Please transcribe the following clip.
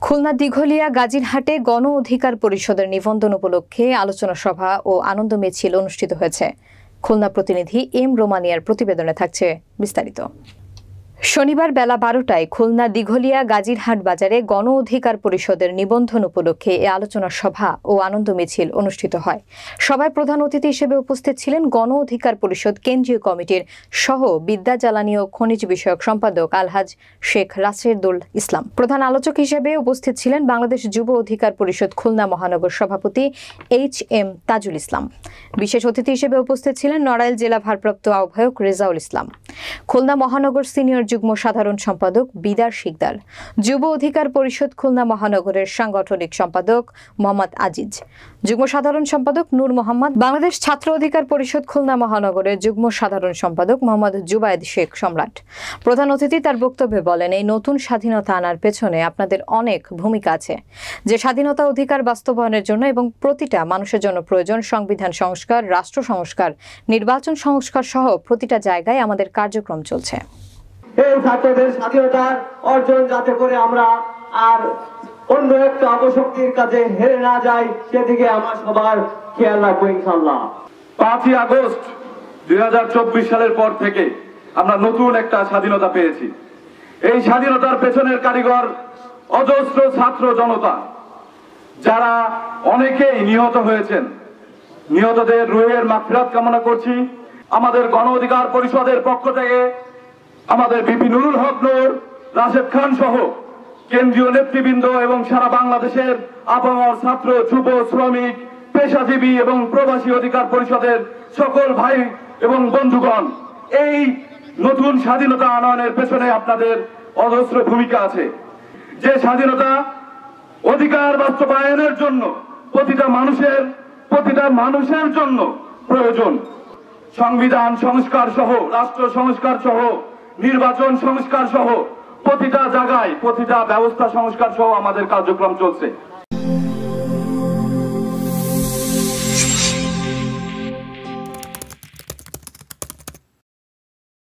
খুলনা দিঘলিয়া গাজীরহাটে গণ অধিকার পরিষদের নিবন্ধন উপলক্ষে আলোচনা সভা ও আনন্দ মিছিল অনুষ্ঠিত হয়েছে। খুলনা প্রতিনিধি এম রোমানিয়ার প্রতিবেদনে থাকছে বিস্তারিত। শনিবার বেলা 12টায় খুলনা দিঘলিয়া গাজীরহাট বাজারে গণ অধিকার পরিষদের নিবন্ধন উপলক্ষে এ আলোচনা সভা ও আনন্দ মিছিল অনুষ্ঠিত হয়। সভায় প্রধান অতিথি হিসেবে উপস্থিত ছিলেন গণ অধিকার পরিষদ কেন্দ্রীয় কমিটির সহ বিদ্যা জ্বালানি ও খনিজ বিষয়ক সম্পাদক আলহাজ শেখ রাশেদুল ইসলাম। প্রধান আলোচক হিসেবে উপস্থিত ছিলেন বাংলাদেশ যুব অধিকার পরিষদ খুলনা মহানগর সভাপতি HM তাজুল ইসলাম। বিশেষ অতিথি হিসেবে উপস্থিত ছিলেন নড়াইল জেলা ভারপ্রাপ্ত আহ্বায়ক রেজাউল ইসলাম, খুলনা মহানগর সিনিয়র যুগ্ম সাধারণ সম্পাদক বিদার শিকদার, যুব অধিকার পরিষদ খুলনা মহানগরের সাংগঠনিক সম্পাদক মোহাম্মদ আজিজ, যুগ্ম সাধারণ সম্পাদক নূর মোহাম্মদ, বাংলাদেশ ছাত্র অধিকার পরিষদ খুলনা মহানগরের যুগ্ম সাধারণ সম্পাদক মোহাম্মদ জুবায়েদ শেখ সম্রাট। প্রধান অতিথি তার বক্তব্যে বলেন, এই নতুন স্বাধীনতা আনার পেছনে আপনাদের অনেক ভূমিকা আছে। যে স্বাধীনতা অধিকার বাস্তবায়নের জন্য এবং প্রতিটা মানুষের জন্য প্রয়োজন সংবিধান সংস্কার, রাষ্ট্র সংস্কার, নির্বাচন সংস্কার সহ প্রতিটা জায়গায় আমাদের কার্যক্রম চলছে। এই ছাত্রদের স্বাধীনতার অর্জন যাতে করে আমরা আর অন্য একটা অপশক্তির কাছে হেরে না যাই, সেদিকে আমরা সবার খেয়াল রাখবো ইনশাআল্লাহ। 5ই আগস্ট 2024 সালের পর থেকে আমরা নতুন একটা স্বাধীনতা পেয়েছি। এই স্বাধীনতার পেছনের কারিগর অজস্র ছাত্র জনতা, যারা অনেকেই নিহত হয়েছেন। নিহতদের রুহের মাগফিরাত কামনা করছি। আমাদের গণ অধিকার পরিষদের পক্ষ থেকে আমাদের ভিপি নুরুল হক নূর, রাশেদ খান সহ কেন্দ্রীয় নেতৃবৃন্দ এবং সারা বাংলাদেশের আবহাওয়ার ছাত্র, যুব, শ্রমিক, পেশাজীবী এবং প্রবাসী অধিকার পরিষদের সকল ভাই এবং বন্ধুগণ, এই নতুন স্বাধীনতা আনয়নের পেছনে আপনাদের অজস্র ভূমিকা আছে। যে স্বাধীনতা অধিকার বাস্তবায়নের জন্য প্রতিটা মানুষের জন্য প্রয়োজন। সংবিধান সংস্কার সহ, রাষ্ট্র সংস্কার সহ, নির্বাচন সংস্কার সহ প্রতিটা জায়গায় প্রতিটা ব্যবস্থা সংস্কার সহ আমাদের কার্যক্রম চলছে।